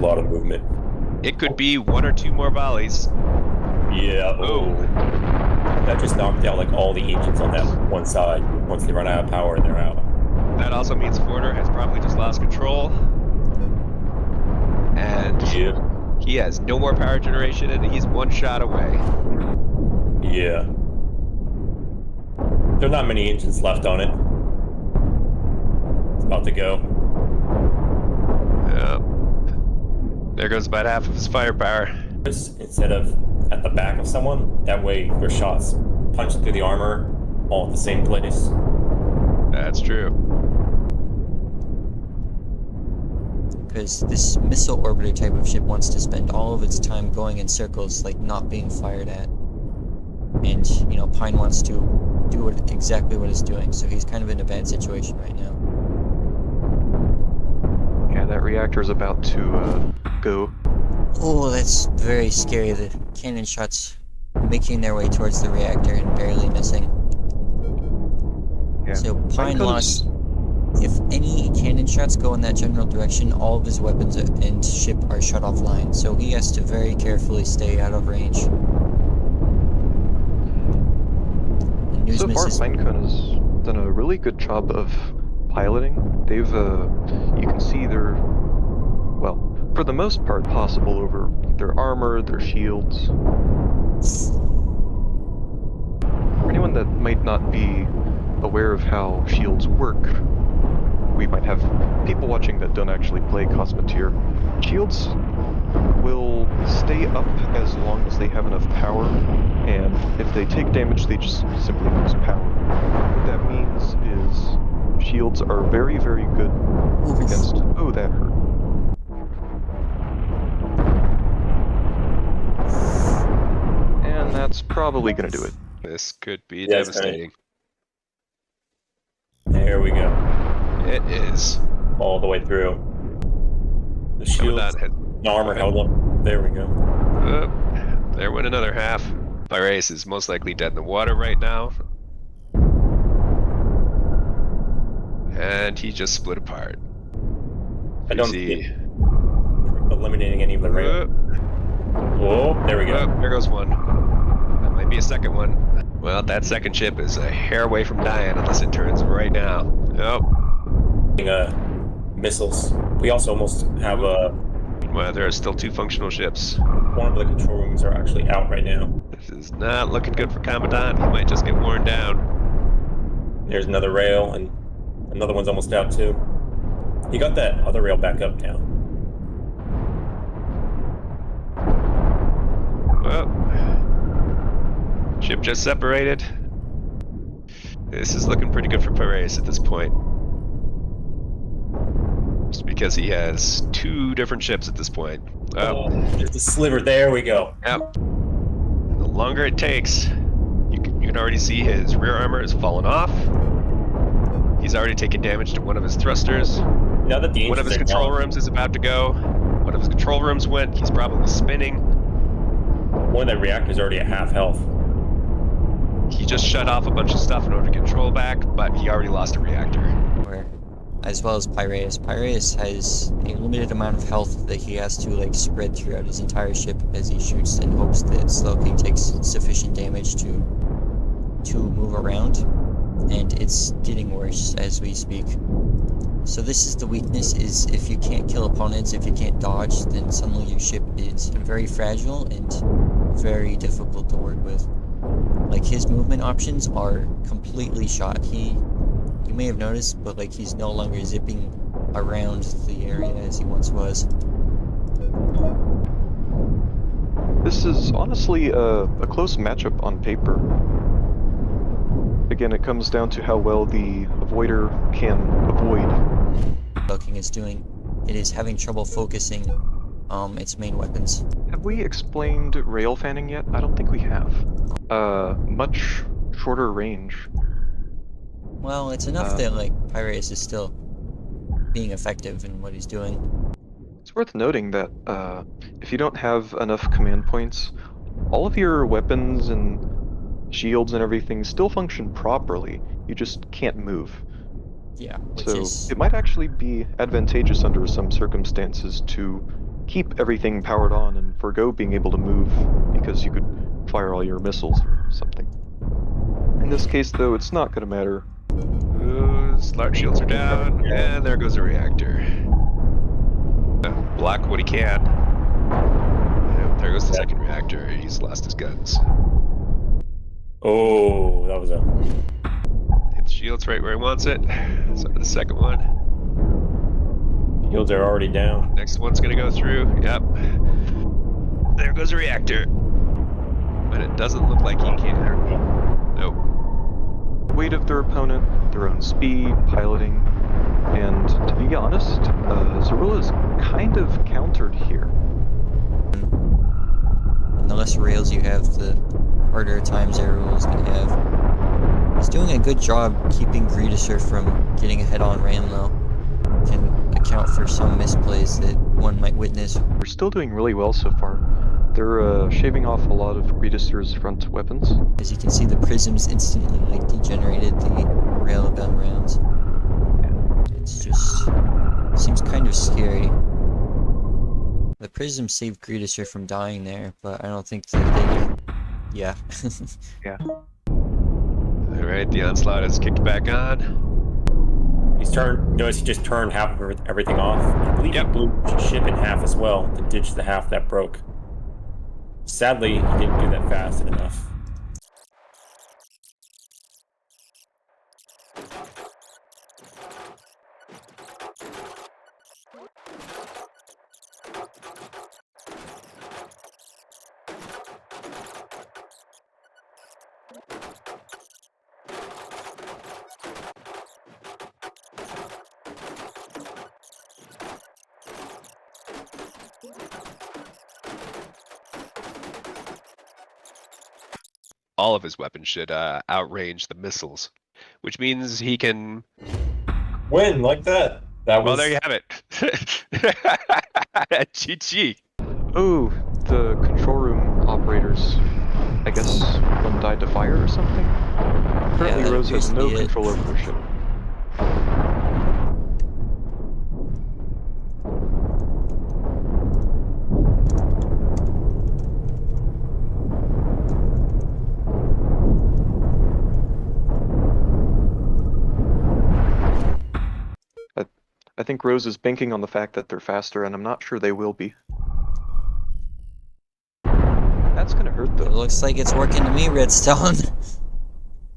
A lot of movement. It could be one or two more volleys. Yeah. Oh. That just knocked out like all the engines on that one side. Once they run out of power, they're out. That also means Forder has probably just lost control. And he has no more power generation, and he's one shot away. Yeah. There are not many engines left on it. It's about to go. Yep. There goes about half of his firepower. Instead of at the back of someone, that way your shots punch through the armor all at the same place. That's true. Because this missile orbiter type of ship wants to spend all of its time going in circles, like not being fired at. And, you know, Pine wants to do exactly what it's doing, so he's kind of in a bad situation right now. Yeah, that reactor's about to go. Oh, that's very scary. The cannon shots making their way towards the reactor and barely missing. Yeah. So Pine lost. If any cannon shots go in that general direction, all of his weapons and ship are shut offline, so he has to very carefully stay out of range. So far, Pinecone has done a really good job of piloting. They've, you can see they're, well, for the most part, possible over their armor, their shields. For anyone that might not be aware of how shields work, we might have people watching that don't actually play Cosmoteer. Shields will stay up as long as they have enough power, and if they take damage, they just simply lose power. What that means is shields are very, very good against... Oh, that hurt. And that's probably gonna do it. This could be devastating. There we go. It is. All the way through. The shields, the armor held up. There we go. There went another half. Piraeus is most likely dead in the water right now. And he just split apart. I don't see eliminating any of the rail. Whoa, there we go. There goes one. That might be a second one. Well, that second ship is a hair away from dying unless it turns right now. Nope. Missiles. We also almost have well, there are still two functional ships. One of the control rooms are actually out right now. This is not looking good for Commandant. He might just get worn down. There's another rail, and another one's almost out too. He got that other rail back up now. Well, ship just separated. This is looking pretty good for Piraeus at this point. Just because he has two different ships at this point. There's the sliver. There we go. Yep. The longer it takes, you can already see his rear armor has fallen off. He's already taken damage to one of his thrusters. Now that the one of his control rooms is about to go. One of his control rooms went. He's probably spinning. One of the reactors already at half health. He just shut off a bunch of stuff in order to control back, but he already lost a reactor. As well as Piraeus. Piraeus has a limited amount of health that he has to like spread throughout his entire ship as he shoots and hopes that Slowking takes sufficient damage to move around, and it's getting worse as we speak. So this is the weakness, is if you can't kill opponents, if you can't dodge, then suddenly your ship is very fragile and very difficult to work with. Like, his movement options are completely shot. You may have noticed, but like, he's no longer zipping around the area as he once was. This is honestly a close matchup on paper. Again, it comes down to how well the avoider can avoid. Slowking is doing, it is having trouble focusing its main weapons. Have we explained rail fanning yet? I don't think we have. Much shorter range. Well, it's enough that, like, Piraeus is still being effective in what he's doing. It's worth noting that, if you don't have enough command points, all of your weapons and shields and everything still function properly, you just can't move. Yeah, so it might actually be advantageous under some circumstances to keep everything powered on and forgo being able to move because you could fire all your missiles or something. In this case, though, it's not going to matter. Those large shields are down, and there goes a reactor. Block what he can. Yep, there goes the second reactor. He's lost his guns. Oh, that was a... Hit the shields right where he wants it. So to the second one. Shields are already down. Next one's gonna go through. Yep. There goes a reactor. But it doesn't look like he can. Nope. The weight of their opponent, their own speed, piloting, and to be honest, Zorilla is kind of countered here. And the less rails you have, the harder times Zerul is going to have. He's doing a good job keeping Greedisher from getting a head-on ram, though. Can account for some misplays that one might witness. We're still doing really well so far. They're shaving off a lot of Greedisher's front weapons. As you can see, the prisms instantly like degenerated the railgun rounds. It's just seems kind of scary. The prism saved Greedisher from dying there, but I don't think that they... Yeah. Yeah. Alright, the onslaught is kicked back on. He's turned... Notice he just turned half of everything off. I believe he blew the ship in half as well to ditch the half that broke. Sadly, he didn't do that fast enough. All of his weapons should outrange the missiles, which means he can Win like that. That Well, was... there you have it. GG. Oh, the control room operators. I guess one died to fire or something? Currently, that Rose has appears to no be it. control over her ship. I think Rose is banking on the fact that they're faster, and I'm not sure they will be. That's gonna hurt It though. looks like it's working to me, Redstone.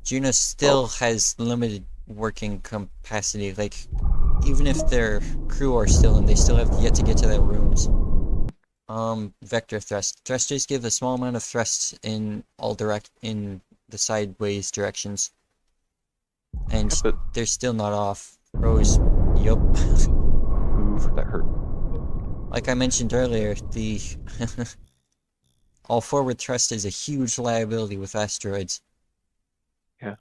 Juno still has limited working capacity. Like, even if their crew are still in, they still have yet to get to their rooms. Vector thrust. Thrusters give a small amount of thrust in in the sideways directions. And Yeah, but they're still not off. Rose, yup. ooh, that hurt. Like I mentioned earlier, the all forward thrust is a huge liability with asteroids. Yeah.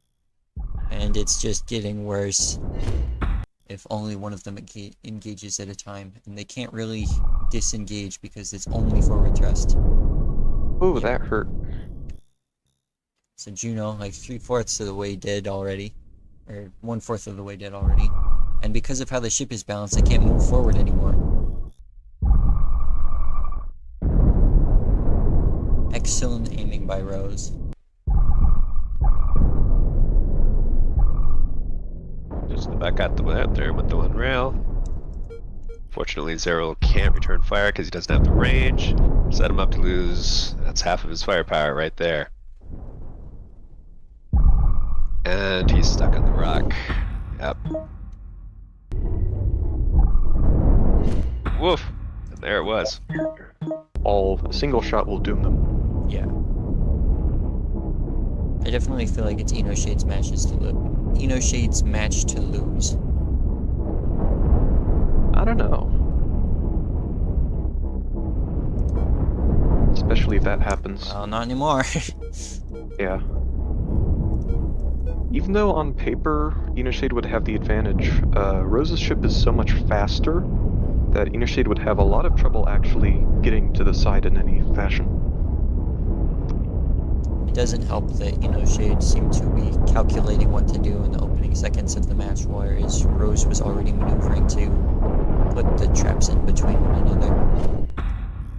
And it's just getting worse if only one of them engages at a time. And they can't really disengage because it's only forward thrust. Oh, Yeah. that hurt. So Juno, like 3/4 of the way dead already. Or 1/4 of the way dead already. And because of how the ship is balanced, it can't move forward anymore. Excellent aiming by Rose. Just back out there with the one rail. Fortunately, Zeril can't return fire because he doesn't have the range. Set him up to lose. That's half of his firepower right there. And he's stuck on the rock. Yep. Woof! And there it was. A single shot will doom them. Yeah. I definitely feel like it's Enoshade's matches to lose. Enoshade's match to lose. I don't know. Especially if that happens. Well, not anymore. Yeah. Even though on paper Enoshade would have the advantage, Rose's ship is so much faster that Enoshade would have a lot of trouble actually getting to the side in any fashion. It doesn't help that Enoshade seemed to be calculating what to do in the opening seconds of the match, whereas Rose was already maneuvering to put the traps in between one another.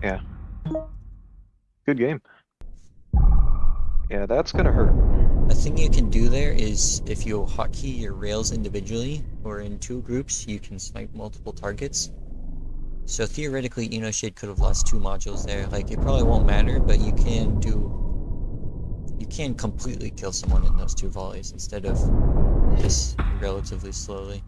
Yeah. Good game. Yeah, that's gonna hurt. A thing you can do there is if you hotkey your rails individually or in 2 groups, you can snipe multiple targets. So theoretically, Shade could have lost 2 modules there. Like, it probably won't matter, but you can completely kill someone in those 2 volleys instead of just relatively slowly.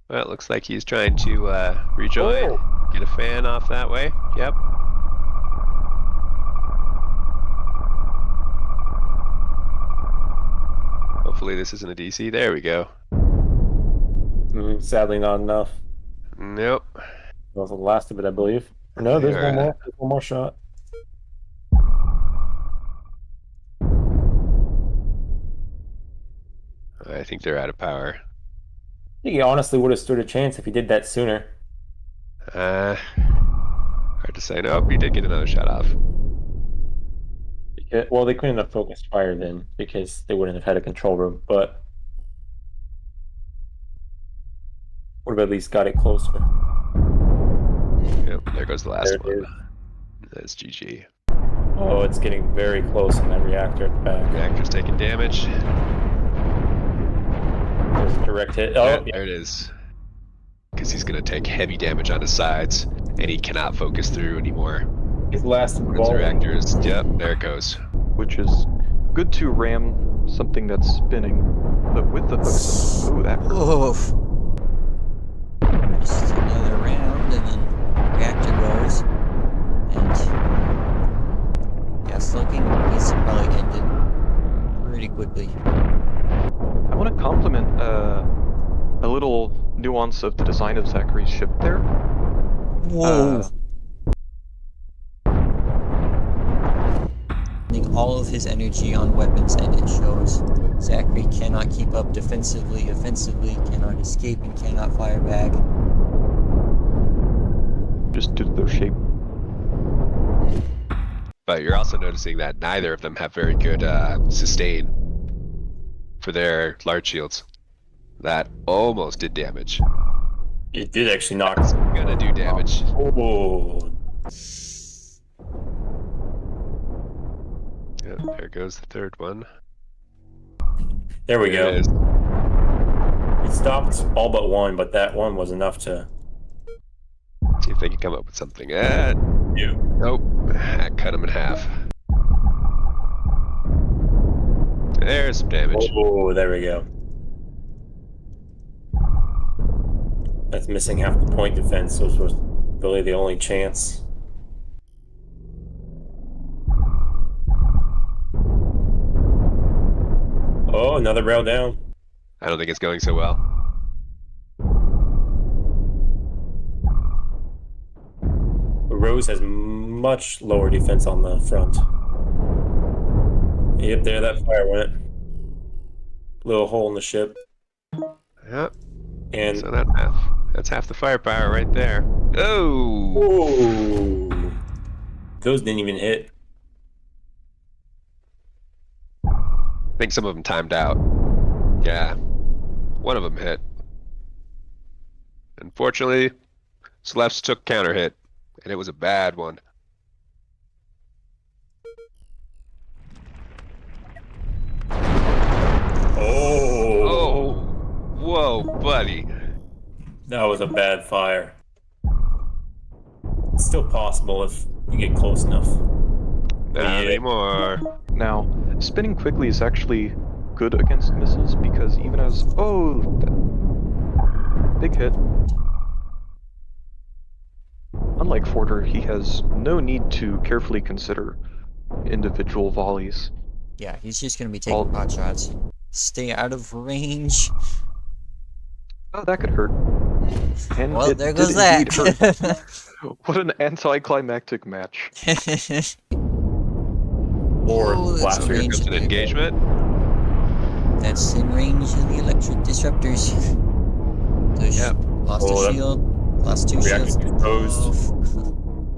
Well, it looks like he's trying to rejoin. Get a fan off that way. Yep. Hopefully this isn't a DC. There we go. Sadly, not enough. Nope. That was the last of it, I believe. No, there's one more. There's one more shot. I think they're out of power. I think he honestly would have stood a chance if he did that sooner. Hard to say. Nope, he did get another shot off. Well, they couldn't have focused fire then because they wouldn't have had a control room, but would have at least got it closer. Yep, there goes the last There it one. is. That's GG. Oh, it's getting very close on that reactor at the back. Reactor's taking damage. There's a direct hit. Oh, Yeah, yeah. there it is. Because he's going to take heavy damage on his sides, and he cannot focus through anymore. His last Runs ball. the reactors. Yep, there it goes. Which is good to ram something that's spinning, but with the hooks. Ooh, that hurt. Oof. Just another round, and then reactor goes. And yeah, Slowking needs to probably end it pretty quickly. I want to compliment a little nuance of the design of Zachary's ship there. Whoa! All of his energy on weapons, and it shows. Zachary cannot keep up defensively, offensively, cannot escape, and cannot fire back. Just due to their shape. But you're also noticing that neither of them have very good sustain for their large shields. That almost did damage. It did actually knock. It's gonna do damage. Oh, Yeah, there goes the third one. there we go. It is. It stopped all but one, but that one was enough to. See if they can come up with something. Yeah. Nope. Cut him in half. There's some damage. Oh, there we go. That's missing half the point defense, so it was really the only chance. Oh, another rail down. I don't think it's going so well. Rose has much lower defense on the front. Yep, there that fire went. Little hole in the ship. Yep. And So that's half the firepower right there. Oh! ooh, those didn't even hit. I think some of them timed out. Yeah. One of them hit. Unfortunately, Celeste took counter hit, and it was a bad one. Oh, Oh, whoa, buddy. that was a bad fire. It's still possible if you get close enough. Not Yeah. anymore. Now, spinning quickly is actually good against missiles because even as... Oh! Big hit. Unlike Forder, he has no need to carefully consider individual volleys. Yeah, he's just gonna be taking All- pot shots. Stay out of range. Oh, that could hurt. And Well, it there did goes indeed hurt. that. What an anticlimactic match. Or Oh, that's blaster. a Here range comes an of the- engagement. That's in range of the electric disruptors. Those Yep. lost Oh, a that- shield. Lost 2 Reactor shields. exposed.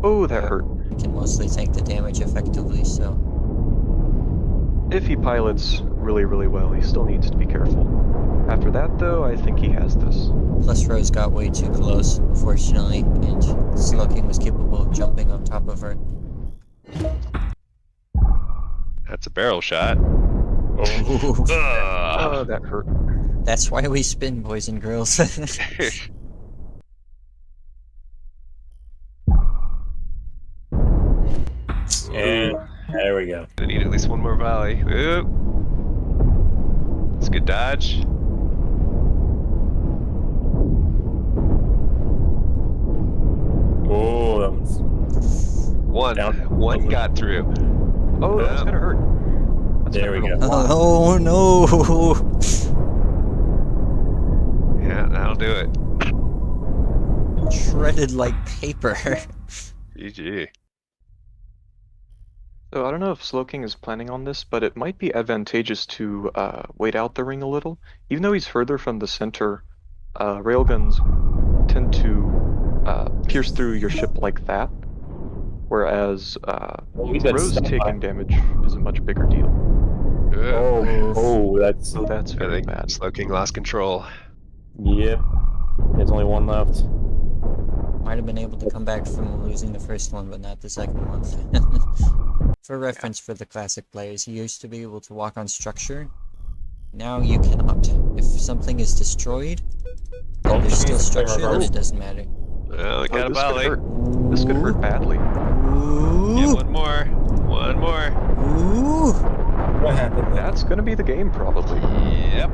Oh, that Yeah. hurt. Can mostly tank the damage effectively, so. If he pilots really, really well, he still needs to be careful. After that, though, I think he has this. Plus Rose got way too close, unfortunately, and Slowking was capable of jumping on top of her. That's a barrel shot. Ooh, Oh, that hurt. that's why we spin, boys and girls. And there we go. I need at least one more volley. Oop. It's a good dodge. Oh, that was One. Down. One got through. Oh, that's Yeah. gonna hurt. That's There gonna we hurt go. a lot. Oh no! Yeah, that'll do it. Shredded like paper. GG. So I don't know if Slowking is planning on this, but it might be advantageous to wait out the ring a little. Even though he's further from the center, railguns tend to pierce through your ship like that, whereas he's been Rose stuck by- taking damage is a much bigger deal. Oop. Oh, that's So that's I very think bad. Slowking lost control. yep. There's only one left. Might have been able to come back from losing the first one, but not the second one. For reference for the classic players, you used to be able to walk on structure. Now you cannot. If something is destroyed, Oh, and there's still Jesus, play structure, then reverse. it doesn't matter. Well, we got a this could volley. hurt. This could hurt badly. Yeah, Ooh! one more. One more. Ooh! What happened? That's gonna be the game, probably. Yep.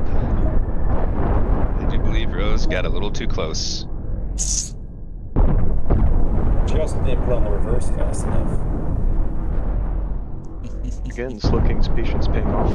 I do believe Rose got a little too close. She also didn't put on the reverse fast enough. Again, Slowking's patience paying off.